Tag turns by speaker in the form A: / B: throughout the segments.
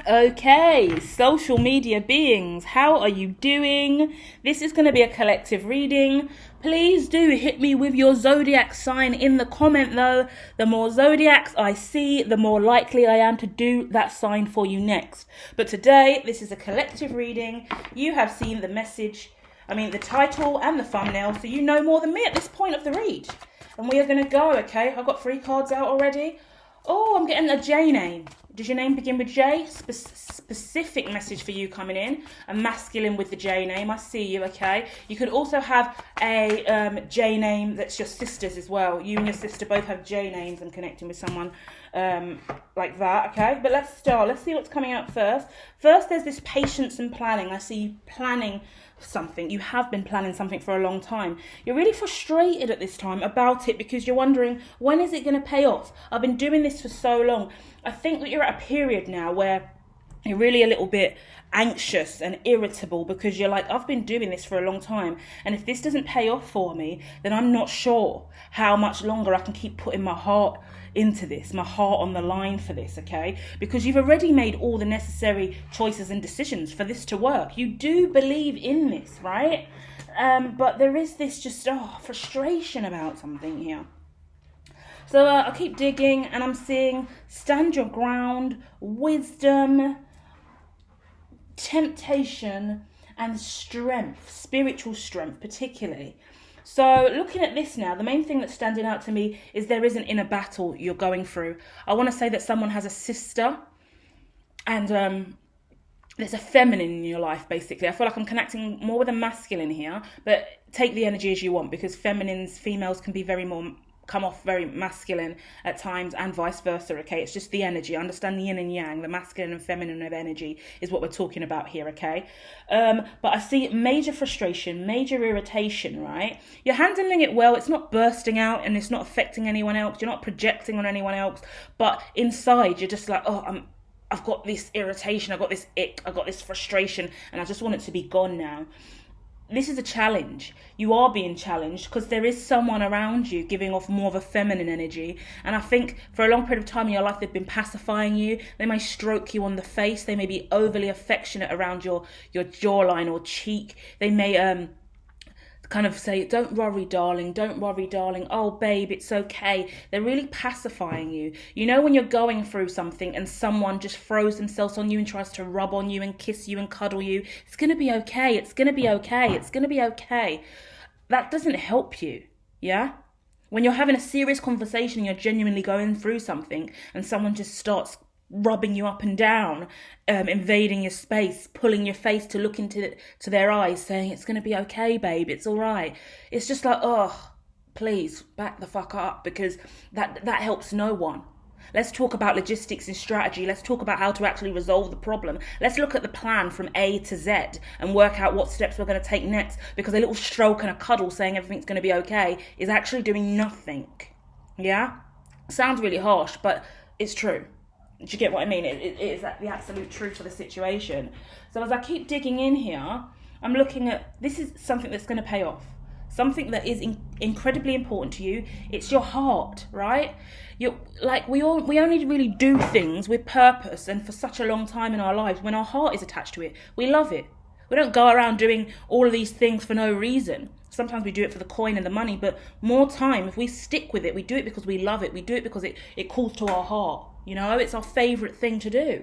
A: Okay, social media beings, how are you doing? This is going to be a collective reading. Please do hit me with your zodiac sign in the comment though. The more zodiacs I see, the more likely I am to do that sign for you next. But today, this is a collective reading. You have seen the message, the title and the thumbnail, so you know more than me at this point of the read. And we are going to go, okay? I've got 3 cards out already. Oh, I'm getting a J name. Does your name begin with J? Specific message for you coming in. A masculine with the J name. I see you, okay? You could also have a J name that's your sister's as well. You and your sister both have J names and connecting with someone like that, okay? But let's start. Let's see what's coming out first. First, there's this patience and planning. I see you planning something. You have been planning something for a long time. You're really frustrated at this time about it because you're wondering, when is it going to pay off? I've been doing this for so long. I think that you're at a period now where you're really a little bit anxious and irritable because you're like, I've been doing this for a long time, and if this doesn't pay off for me, then I'm not sure how much longer I can keep putting my heart into this, my heart on the line for this, okay? Because you've already made all the necessary choices and decisions for this to work. You do believe in this, right? But there is this just frustration about something here. So I keep digging and I'm seeing stand your ground, wisdom, temptation, and strength, spiritual strength particularly. So looking at this now, the main thing that's standing out to me is there is an inner battle you're going through. I want to say that someone has a sister and there's a feminine in your life, basically. I feel like I'm connecting more with a masculine here, but take the energy as you want, because females can be come off very masculine at times and vice versa, okay? It's just the energy. Understand the yin and yang, the masculine and feminine of energy is what we're talking about here, okay? But I see major frustration, major irritation, right? You're handling it well. It's not bursting out and it's not affecting anyone else. You're not projecting on anyone else, but inside you're just like, I've got this irritation, I've got this ick, I've got this frustration, and I just want it to be gone now. This is a challenge. You are being challenged because there is someone around you giving off more of a feminine energy. And I think for a long period of time in your life, they've been pacifying you. They may stroke you on the face. They may be overly affectionate around your jawline or cheek. They may kind of say, don't worry, darling. Oh, babe, it's okay. They're really pacifying you. You know when you're going through something and someone just throws themselves on you and tries to rub on you and kiss you and cuddle you. It's going to be okay. It's going to be okay. It's going to be okay. That doesn't help you, yeah? When you're having a serious conversation and you're genuinely going through something and someone just starts rubbing you up and down, invading your space, pulling your face to look into their eyes, saying it's going to be okay, babe, it's all right. It's just like, please back the fuck up, because that helps no one. Let's talk about logistics and strategy. Let's talk about how to actually resolve the problem. Let's look at the plan from A to Z and work out what steps we're going to take next, because a little stroke and a cuddle saying everything's going to be okay is actually doing nothing. Yeah? Sounds really harsh, but it's true. Do you get what I mean? It is the absolute truth of the situation. So as I keep digging in here, I'm looking at, this is something that's going to pay off. Something that is incredibly important to you. It's your heart, right? We only really do things with purpose and for such a long time in our lives when our heart is attached to it. We love it. We don't go around doing all of these things for no reason. Sometimes we do it for the coin and the money, but more time, if we stick with it, we do it because we love it. We do it because it calls to our heart. You know, it's our favourite thing to do.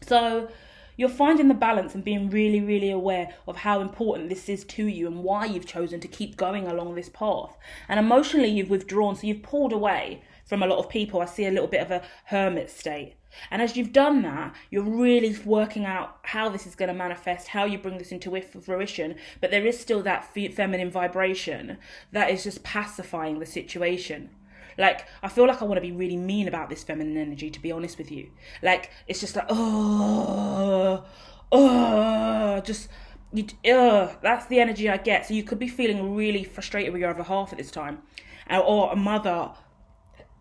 A: So you're finding the balance and being really, really aware of how important this is to you and why you've chosen to keep going along this path. And emotionally, you've withdrawn, so you've pulled away from a lot of people. I see a little bit of a hermit state. And as you've done that, you're really working out how this is going to manifest, how you bring this into fruition. But there is still that feminine vibration that is just pacifying the situation. Like, I feel like I want to be really mean about this feminine energy, to be honest with you. Like, it's just like, that's the energy I get. So you could be feeling really frustrated with your other half at this time. Or a mother,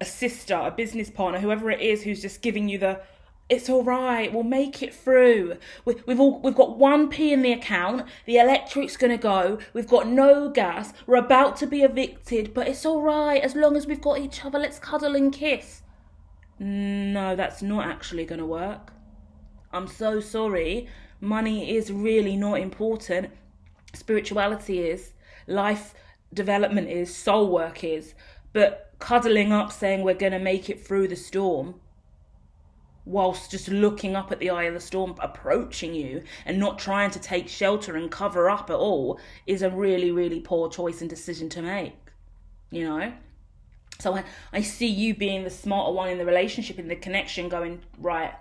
A: a sister, a business partner, whoever it is who's just giving you the, it's all right, we'll make it through. We've got 1p in the account, the electric's going to go, we've got no gas, we're about to be evicted, but it's all right, as long as we've got each other, let's cuddle and kiss. No, that's not actually going to work. I'm so sorry. Money is really not important. Spirituality is, life development is, soul work is. But cuddling up saying we're going to make it through the storm, whilst just looking up at the eye of the storm approaching you and not trying to take shelter and cover up at all, is a really, really poor choice and decision to make, you know? So I see you being the smarter one in the relationship, in the connection, going, right,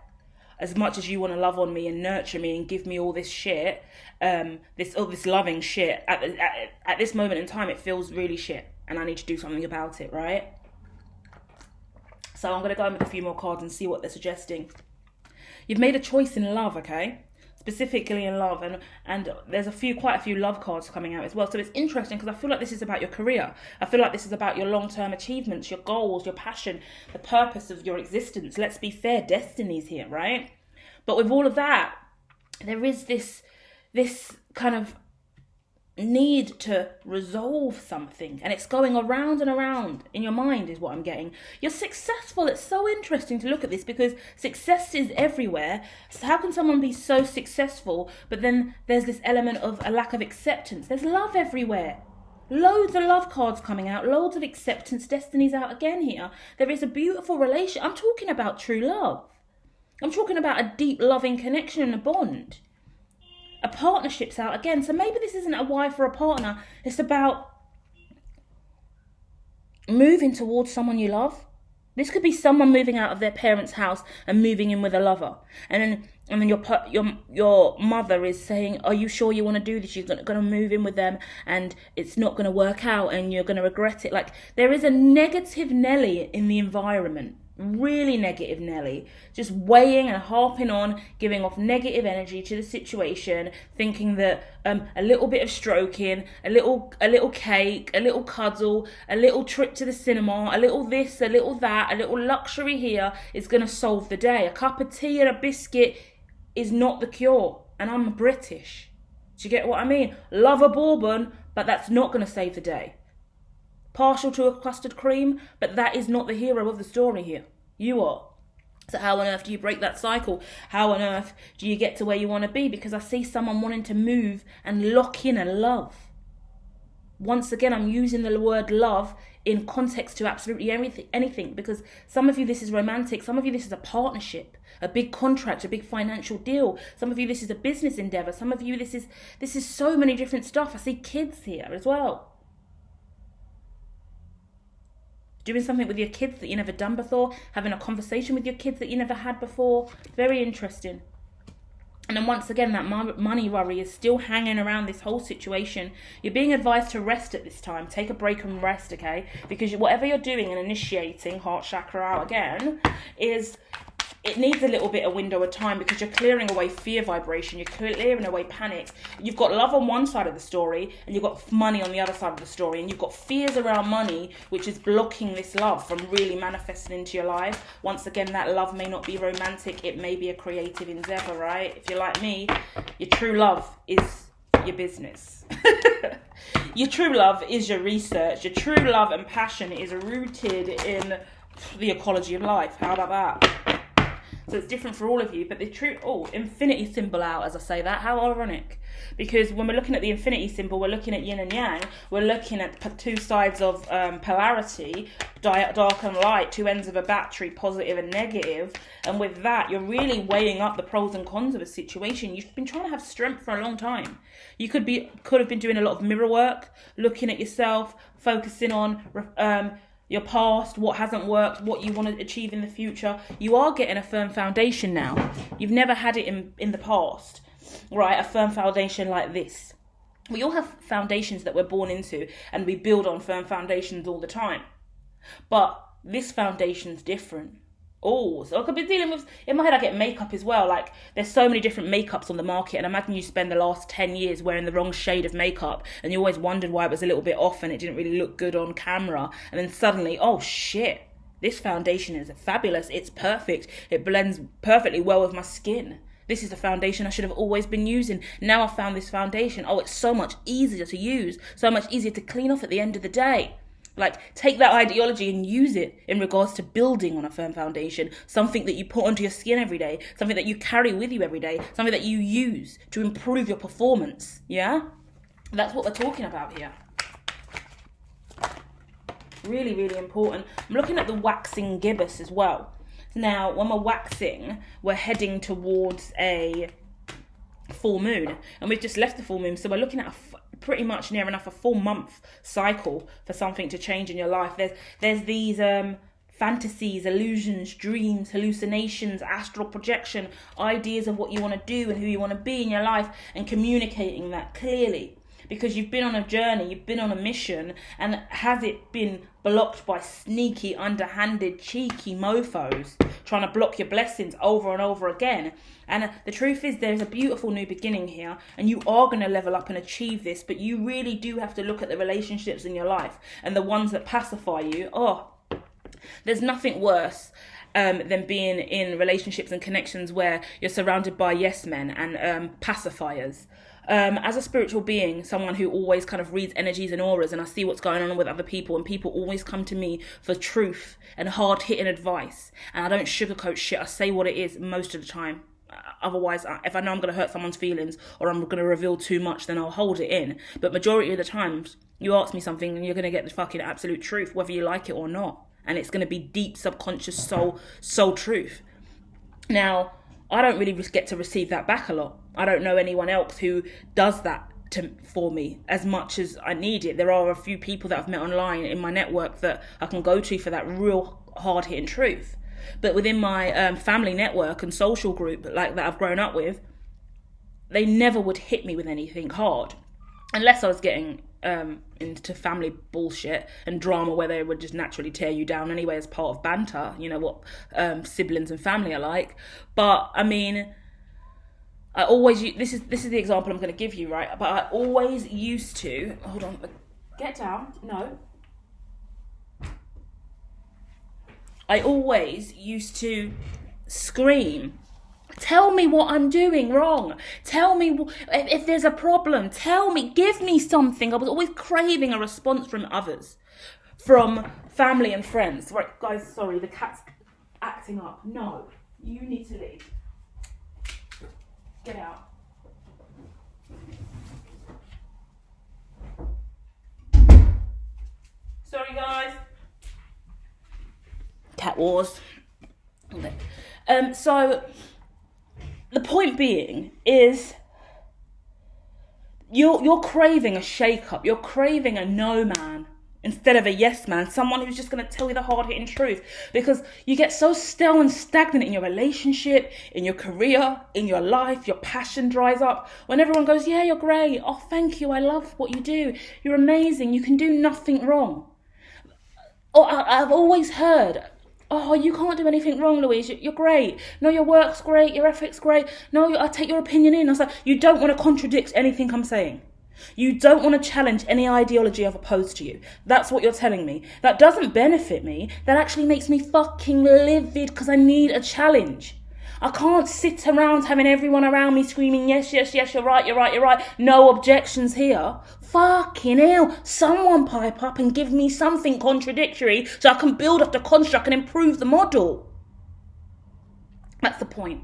A: as much as you want to love on me and nurture me and give me all this shit, this loving shit, at this moment in time, it feels really shit and I need to do something about it, right? So I'm going to go in with a few more cards and see what they're suggesting. You've made a choice in love, okay? Specifically in love, and there's quite a few love cards coming out as well. So it's interesting because I feel like this is about your career. I feel like this is about your long-term achievements, your goals, your passion, the purpose of your existence. Let's be fair, destiny's here, right? But with all of that, there is this kind of need to resolve something, and it's going around and around in your mind is what I'm getting. You're successful. It's so interesting to look at this because success is everywhere. So how can someone be so successful but then there's this element of a lack of acceptance? There's love everywhere. Loads of love cards coming out, loads of acceptance. Destiny's out again here. There is a beautiful relation. I'm talking about true love. I'm talking about a deep loving connection and a bond. A partnership's out again. So maybe this isn't a wife or a partner. It's about moving towards someone you love. This could be someone moving out of their parents' house and moving in with a lover. And then your mother is saying, are you sure you want to do this? You're going to move in with them and it's not going to work out and you're going to regret it. Like, there is a negative Nelly in the environment. Really negative Nelly, just weighing and harping on, giving off negative energy to the situation, thinking that a little bit of stroking, a little cake, a little cuddle, a little trip to the cinema, a little this, a little that, a little luxury here is going to solve the day. A cup of tea and a biscuit is not the cure. And I'm British. Do you get what I mean? Love a bourbon, but that's not going to save the day. Partial to a custard cream, but that is not the hero of the story here. You are. So how on earth do you break that cycle? How on earth do you get to where you want to be? Because I see someone wanting to move and lock in a love. Once again, I'm using the word love in context to absolutely anything, because some of you this is romantic, some of you this is a partnership, a big contract, a big financial deal. Some of you this is a business endeavor. Some of you this is so many different stuff. I see kids here as well. Doing something with your kids that you never done before, having a conversation with your kids that you never had before. Very interesting. And then once again, that money worry is still hanging around this whole situation. You're being advised to rest at this time. Take a break and rest, okay? Because whatever you're doing and initiating, heart chakra out again, it needs a little bit of window of time because you're clearing away fear vibration. You're clearing away panic. You've got love on one side of the story and you've got money on the other side of the story. And you've got fears around money, which is blocking this love from really manifesting into your life. Once again, that love may not be romantic. It may be a creative endeavor, right? If you're like me, your true love is your business. Your true love is your research. Your true love and passion is rooted in the ecology of life. How about that? So it's different for all of you, but the true, infinity symbol out as I say that. How ironic. Because when we're looking at the infinity symbol, we're looking at yin and yang. We're looking at two sides of polarity, dark and light, two ends of a battery, positive and negative. And with that, you're really weighing up the pros and cons of a situation. You've been trying to have strength for a long time. You could have been doing a lot of mirror work, looking at yourself, focusing on your past, what hasn't worked, what you want to achieve in the future. You are getting a firm foundation now. You've never had it in the past, right? A firm foundation like this. We all have foundations that we're born into and we build on firm foundations all the time. But this foundation's different. So I could be dealing with, in my head I get makeup as well. Like, there's so many different makeups on the market, and imagine you spend the last 10 years wearing the wrong shade of makeup and you always wondered why it was a little bit off and it didn't really look good on camera, and then suddenly, oh shit, this foundation is fabulous, it's perfect, it blends perfectly well with my skin. This is the foundation I should have always been using. Now I've found this foundation. Oh, it's so much easier to use, so much easier to clean off at the end of the day. Like, take that ideology and use it in regards to building on a firm foundation, something that you put onto your skin every day, something that you carry with you every day, something that you use to improve your performance, yeah? That's what we're talking about here. Really, really important. I'm looking at the waxing gibbous as well. Now, when we're waxing, we're heading towards a full moon, and we've just left the full moon, so we're looking at pretty much near enough a full month cycle for something to change in your life. There's these fantasies, illusions, dreams, hallucinations, astral projection, ideas of what you want to do and who you want to be in your life, and communicating that clearly. Because you've been on a journey, you've been on a mission, and has it been blocked by sneaky, underhanded, cheeky mofos trying to block your blessings over and over again? And the truth is, there's a beautiful new beginning here, and you are going to level up and achieve this, but you really do have to look at the relationships in your life and the ones that pacify you. There's nothing worse than being in relationships and connections where you're surrounded by yes men and pacifiers. As a spiritual being, someone who always kind of reads energies and auras, and I see what's going on with other people, and people always come to me for truth and hard-hitting advice, and I don't sugarcoat shit. I say what it is most of the time. Otherwise, if I know I'm going to hurt someone's feelings or I'm going to reveal too much, then I'll hold it in. But majority of the times, you ask me something and you're going to get the fucking absolute truth, whether you like it or not. And it's going to be deep, subconscious, soul truth. Now, I don't really get to receive that back a lot. I don't know anyone else who does that for me as much as I need it. There are a few people that I've met online in my network that I can go to for that real hard-hitting truth. But within my family network and social group like that I've grown up with, they never would hit me with anything hard. Unless I was getting into family bullshit and drama where they would just naturally tear you down anyway as part of banter. You know what siblings and family are like. But I mean, I always this is the example I'm going to give you, right? But I always used to hold on, get down. No. I always used to scream, tell me what I'm doing wrong. Tell me if there's a problem. Tell me, give me something. I was always craving a response from others, from family and friends. Right, guys, sorry, the cat's acting up. No, you need to leave. Get out. Sorry, guys. Cat wars. So the point being is you're craving a shake-up. You're craving a no man instead of a yes man, someone who's just going to tell you the hard-hitting truth, because you get so stale and stagnant in your relationship, in your career, in your life. Your passion dries up when everyone goes, yeah, you're great, oh thank you, I love what you do, you're amazing, you can do nothing wrong. Or I've always heard, oh, you can't do anything wrong, Louise. You're great. No, your work's great. Your ethic's great. No, I take your opinion in. I was like, you don't want to contradict anything I'm saying. You don't want to challenge any ideology I've opposed to you. That's what you're telling me. That doesn't benefit me. That actually makes me fucking livid because I need a challenge. I can't sit around having everyone around me screaming, yes, yes, yes, you're right, you're right, you're right. No objections here. Fucking hell. Someone pipe up and give me something contradictory so I can build up the construct and improve the model. That's the point,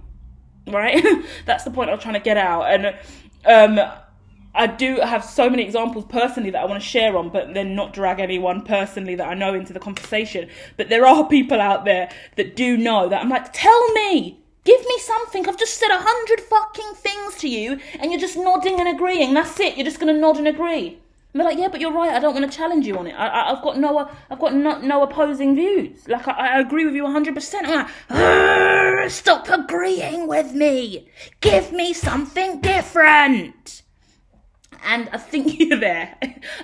A: right? That's the point I was trying to get out. And I do have so many examples personally that I want to share on, but then not drag anyone personally that I know into the conversation. But there are people out there that do know that I'm like, tell me. Give me something. I've just said 100 fucking things to you and you're just nodding and agreeing. That's it. You're just going to nod and agree. And they're like, yeah, but you're right. I don't want to challenge you on it. I've got no opposing views. Like, I agree with you 100%. I'm like, stop agreeing with me. Give me something different. And I think you're there.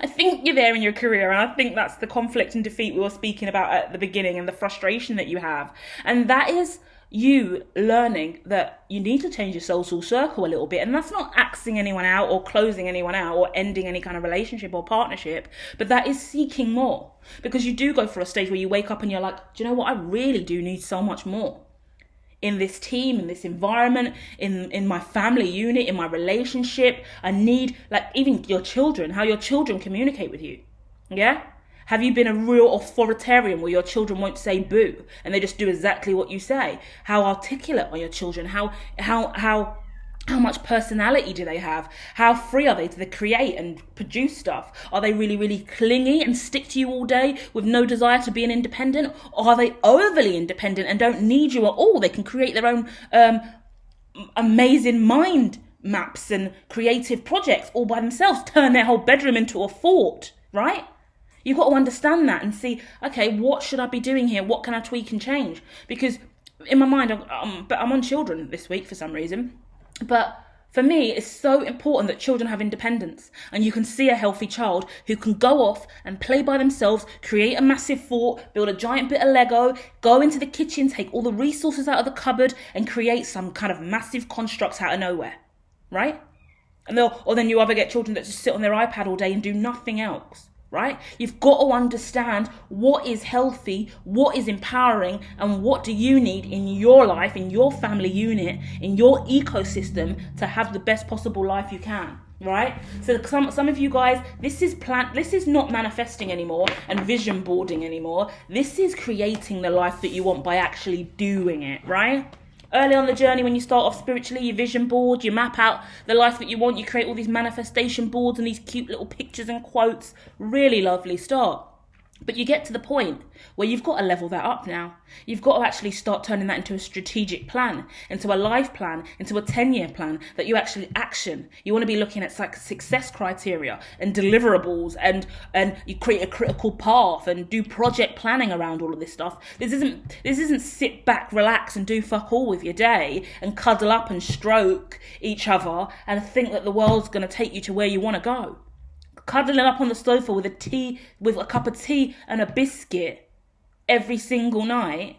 A: I think you're there in your career. And I think that's the conflict and defeat we were speaking about at the beginning and the frustration that you have. And that is you learning that you need to change your social circle a little bit. And that's not axing anyone out or closing anyone out or ending any kind of relationship or partnership, but that is seeking more, because you do go for a stage where you wake up and you're like, do you know what? I really do need so much more in this team, in this environment, in my family unit, in my relationship. I need, like, even your children, how your children communicate with you. Yeah. Have you been a real authoritarian where your children won't say boo and they just do exactly what you say? How articulate are your children? How much personality do they have? How free are they to create and produce stuff? Are they really, really clingy and stick to you all day with no desire to be an independent? Or are they overly independent and don't need you at all? They can create their own amazing mind maps and creative projects all by themselves, turn their whole bedroom into a fort, right? You've got to understand that and see, okay, what should I be doing here? What can I tweak and change? Because in my mind, I'm on children this week for some reason. But for me, it's so important that children have independence. And you can see a healthy child who can go off and play by themselves, create a massive fort, build a giant bit of Lego, go into the kitchen, take all the resources out of the cupboard and create some kind of massive constructs out of nowhere, right? Or then you either get children that just sit on their iPad all day and do nothing else. Right? You've got to understand what is healthy, what is empowering, and what do you need in your life, in your family unit, in your ecosystem to have the best possible life you can. Right? So some of you guys, this is not manifesting anymore and vision boarding anymore. This is creating the life that you want by actually doing it, right? Early on the journey, when you start off spiritually, you vision board, you map out the life that you want, you create all these manifestation boards and these cute little pictures and quotes. Really lovely start. But you get to the point where you've got to level that up now. You've got to actually start turning that into a strategic plan, into a life plan, into a 10-year plan that you actually action. You want to be looking at like success criteria and deliverables and you create a critical path and do project planning around all of this stuff. This isn't sit back, relax and do fuck all with your day and cuddle up and stroke each other and think that the world's going to take you to where you want to go. Cuddling up on the sofa with a cup of tea and a biscuit every single night,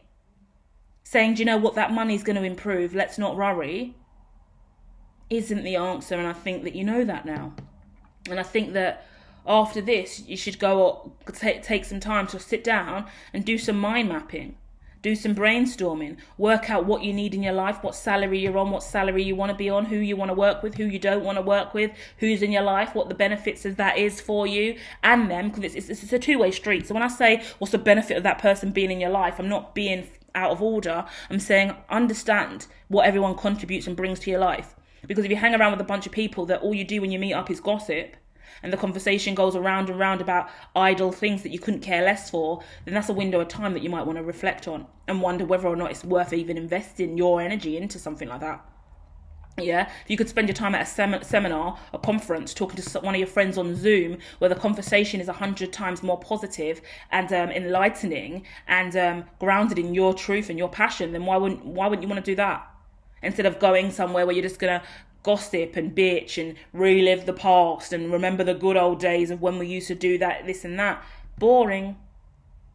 A: saying, do you know what, that money's going to improve, let's not worry, isn't the answer. And I think that you know that now. And I think that after this, you should go take some time to sit down and do some mind mapping. Do some brainstorming, work out what you need in your life, what salary you're on, what salary you want to be on, who you want to work with, who you don't want to work with, who's in your life, what the benefits of that is for you and them, because it's a two-way street. So when I say what's the benefit of that person being in your life, I'm not being out of order. I'm saying understand what everyone contributes and brings to your life. Because if you hang around with a bunch of people that all you do when you meet up is gossip, and the conversation goes around and round about idle things that you couldn't care less for, then that's a window of time that you might want to reflect on and wonder whether or not it's worth even investing your energy into something like that. Yeah, if you could spend your time at a seminar, a conference, talking to one of your friends on Zoom, where the conversation is 100 times more positive and enlightening and grounded in your truth and your passion, then why wouldn't you want to do that? Instead of going somewhere where you're just going to gossip and bitch and relive the past and remember the good old days of when we used to do that, this and that. Boring.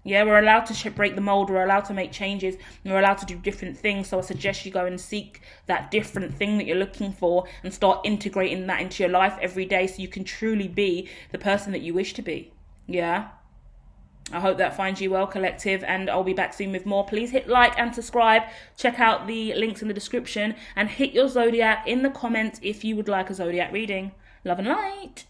A: Yeah, we're allowed to break the mold, we're allowed to make changes, and we're allowed to do different things. So I suggest you go and seek that different thing that you're looking for and start integrating that into your life every day so you can truly be the person that you wish to be. Yeah. I hope that finds you well, collective, and I'll be back soon with more. Please hit like and subscribe. Check out the links in the description and hit your zodiac in the comments if you would like a zodiac reading. Love and light.